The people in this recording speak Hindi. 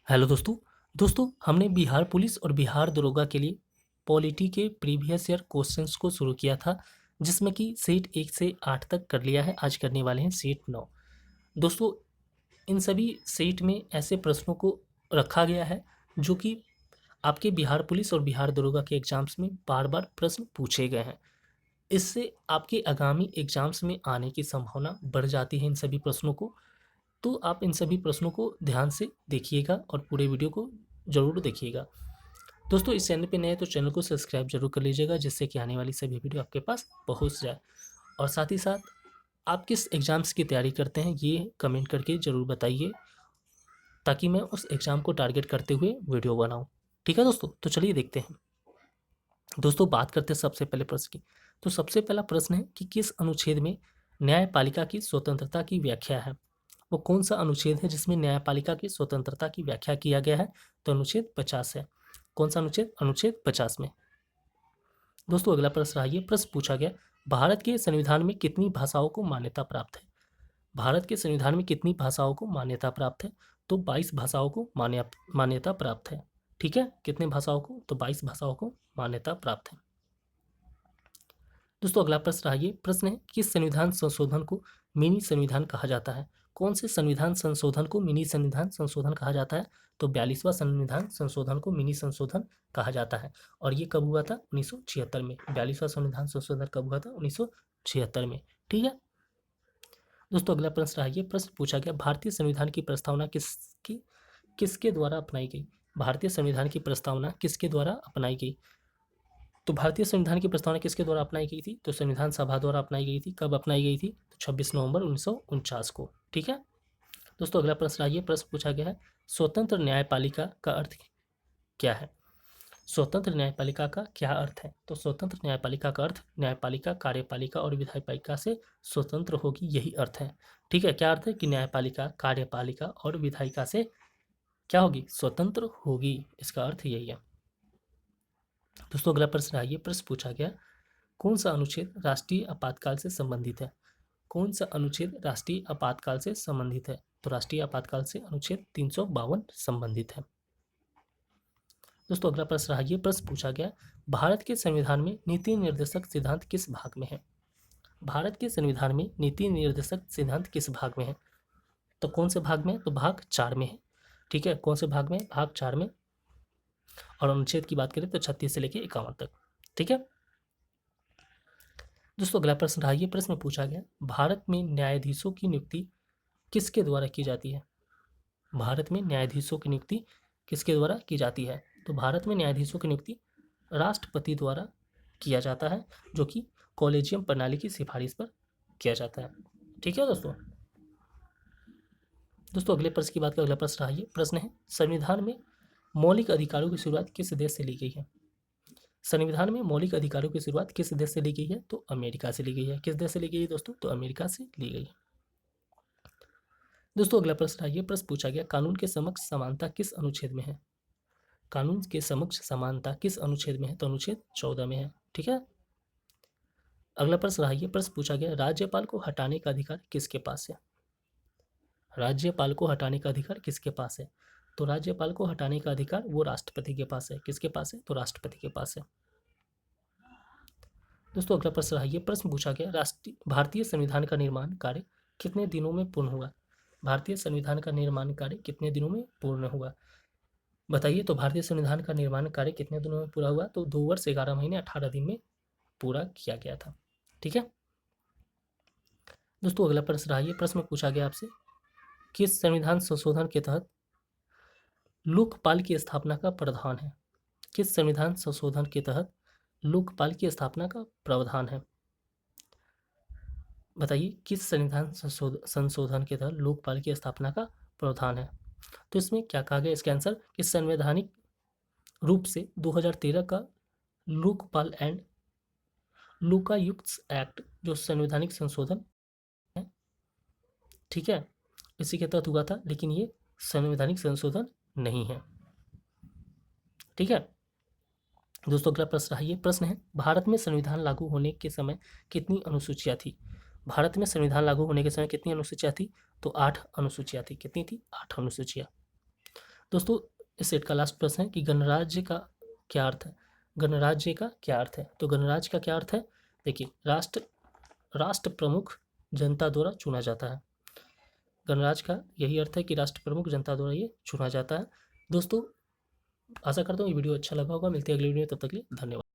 हेलो दोस्तों हमने बिहार पुलिस और बिहार दरोगा के लिए पॉलिटी के प्रीवियस ईयर क्वेश्चंस को शुरू किया था, जिसमें कि सेट 1 से 8 तक कर लिया है। आज करने वाले हैं सेट 9। दोस्तों, इन सभी सेट में ऐसे प्रश्नों को रखा गया है जो कि आपके बिहार पुलिस और बिहार दरोगा के एग्जाम्स में बार बार प्रश्न पूछे गए हैं। इससे आपके आगामी एग्जाम्स में आने की संभावना बढ़ जाती है इन सभी प्रश्नों को। तो आप इन सभी प्रश्नों को ध्यान से देखिएगा और पूरे वीडियो को ज़रूर देखिएगा। दोस्तों, इस चैनल पे नए हैं तो चैनल को सब्सक्राइब जरूर कर लीजिएगा, जिससे कि आने वाली सभी वीडियो आपके पास पहुंच जाए। और साथ ही साथ आप किस एग्ज़ाम्स की तैयारी करते हैं ये कमेंट करके ज़रूर बताइए, ताकि मैं उस एग्ज़ाम को टारगेट करते हुए वीडियो बनाऊँ। ठीक है दोस्तों, तो चलिए देखते हैं। दोस्तों, बात करते हैं सबसे पहले प्रश्न की। तो सबसे पहला प्रश्न है कि किस अनुच्छेद में न्यायपालिका की स्वतंत्रता की व्याख्या है। वो कौन सा अनुच्छेद है जिसमें न्यायपालिका की स्वतंत्रता की व्याख्या किया गया है? तो अनुच्छेद 50 है। कौन सा अनुच्छेद? अनुच्छेद 50 में। दोस्तों, अगला प्रश्न रहा, ये प्रश्न पूछा गया, भारत के संविधान में कितनी भाषाओं को मान्यता प्राप्त है? भारत के संविधान में कितनी भाषाओं को मान्यता प्राप्त है? तो 22 भाषाओं को मान्यता प्राप्त है। ठीक है, कितने भाषाओं को? तो 22 भाषाओं को मान्यता प्राप्त है। दोस्तों, अगला प्रश्न रहा, ये प्रश्न है, किस संविधान संशोधन को मिनी संविधान कहा जाता है? कौन से संविधान संशोधन को मिनी संविधान संशोधन कहा जाता है? तो 42वां संविधान संशोधन को मिनी संशोधन कहा जाता है। और ये कब हुआ था? 1976 में। 42वां संविधान संशोधन कब हुआ था? 1976 में। ठीक है दोस्तों, अगला प्रश्न रहा, ये प्रश्न पूछा गया, भारतीय संविधान की प्रस्तावना किसके द्वारा अपनाई गई? भारतीय संविधान की प्रस्तावना किसके द्वारा अपनाई गई? तो भारतीय संविधान की प्रस्तावना किसके द्वारा अपनाई गई थी? तो संविधान सभा द्वारा अपनाई गई थी। कब अपनाई गई थी? तो 26 नवंबर 1949 को। ठीक है दोस्तों, अगला प्रश्न आइए, प्रश्न पूछा गया है, स्वतंत्र न्यायपालिका का अर्थ क्या है? स्वतंत्र न्यायपालिका का क्या अर्थ है? तो स्वतंत्र न्यायपालिका का अर्थ न्यायपालिका कार्यपालिका और विधायपालिका से स्वतंत्र होगी, यही अर्थ है। ठीक है, क्या अर्थ है? कि न्यायपालिका कार्यपालिका और विधायिका से क्या होगी? स्वतंत्र होगी। इसका अर्थ यही है। दोस्तों, अगला प्रश्न आइए, प्रश्न पूछा गया, कौन सा अनुच्छेद राष्ट्रीय आपातकाल से संबंधित है? कौन सा अनुच्छेद राष्ट्रीय आपातकाल से संबंधित है? तो राष्ट्रीय आपातकाल से अनुच्छेद 352 संबंधित है। दोस्तों, अगला प्रश्न रहा, ये प्रश्न पूछा गया, भारत के संविधान में नीति निर्देशक सिद्धांत किस भाग में है? भारत के संविधान में नीति निर्देशक सिद्धांत किस भाग में है? तो कौन से भाग में है? तो भाग 4 में है। ठीक है, कौन से भाग में? भाग 4 में। और अनुच्छेद की बात करें तो 36 से लेकर 51 तक। ठीक है दोस्तों, अगला प्रश्न रहा, ये प्रश्न पूछा गया, भारत में न्यायाधीशों की नियुक्ति किसके द्वारा की जाती है? भारत में न्यायाधीशों की नियुक्ति किसके द्वारा की जाती है? तो भारत में न्यायाधीशों की नियुक्ति राष्ट्रपति द्वारा किया जाता है, जो कि कॉलेजियम प्रणाली की सिफारिश पर किया जाता है। ठीक है दोस्तों, अगले प्रश्न की बात करें, अगला प्रश्न रहा, ये प्रश्न है, संविधान में मौलिक अधिकारों की शुरुआत किस देश से ली गई है? संविधान में मौलिक अधिकारों की शुरुआत किस देश से ली गई है? तो अमेरिका से ली गई है। किस देश से ली गई है दोस्तों? तो अमेरिका से ली गई है। दोस्तों, अगला प्रश्न है, ये प्रश्न पूछा गया, कानून के समक्ष समानता किस अनुच्छेद में है? कानून के समक्ष समानता किस अनुच्छेद में है? तो अनुच्छेद 14 में है। ठीक है, अगला प्रश्न रहा, ये प्रश्न पूछा गया, राज्यपाल को हटाने का अधिकार किसके पास है? राज्यपाल को हटाने का अधिकार किसके पास है? तो राज्यपाल को हटाने का अधिकार वो राष्ट्रपति के पास है। किसके पास है? तो राष्ट्रपति के पास है। दोस्तों, अगला प्रश्न रहा, ये प्रश्न पूछा गया, राष्ट्रीय भारतीय संविधान का निर्माण कार्य कितने दिनों में पूर्ण हुआ? भारतीय संविधान का निर्माण कार्य कितने दिनों में पूर्ण हुआ? बताइए, तो भारतीय संविधान का निर्माण कार्य कितने दिनों में पूरा हुआ? तो 2 वर्ष 11 महीने 18 दिन में पूरा किया गया था। ठीक है दोस्तों, अगला प्रश्न रहा, ये प्रश्न पूछा गया आपसे, किस संविधान संशोधन के तहत लोकपाल की स्थापना का प्रावधान है? किस संविधान संशोधन के तहत लोकपाल की स्थापना का प्रावधान है? बताइए, किस संविधान संशोधन के तहत लोकपाल की स्थापना का प्रावधान है? तो इसमें क्या कहा गया? इसका आंसर, कि संवैधानिक रूप से 2013 का लोकपाल एंड लोकायुक्त एक्ट जो संवैधानिक संशोधन है, ठीक है, इसी के तहत हुआ था, लेकिन ये संवैधानिक संशोधन नहीं है। ठीक है दोस्तों, अगला प्रश्न है, ये प्रश्न है, भारत में संविधान लागू होने के समय कितनी अनुसूचियां थी? भारत में संविधान लागू होने के समय कितनी अनुसूचियां थी? तो 8 अनुसूचियां थी। कितनी थी? 8 अनुसूचियां। दोस्तों इस सेट का लास्ट प्रश्न है कि गणराज्य का क्या अर्थ है। गणराज्य का क्या अर्थ है? तो गणराज्य का क्या अर्थ है? देखिए, राष्ट्र प्रमुख जनता द्वारा चुना जाता है। गणराज्य का यही अर्थ है कि राष्ट्र प्रमुख जनता द्वारा ये चुना जाता है। दोस्तों आशा करता हूँ ये वीडियो अच्छा लगा होगा। मिलते हैं अगले वीडियो में, तब तक के लिए धन्यवाद।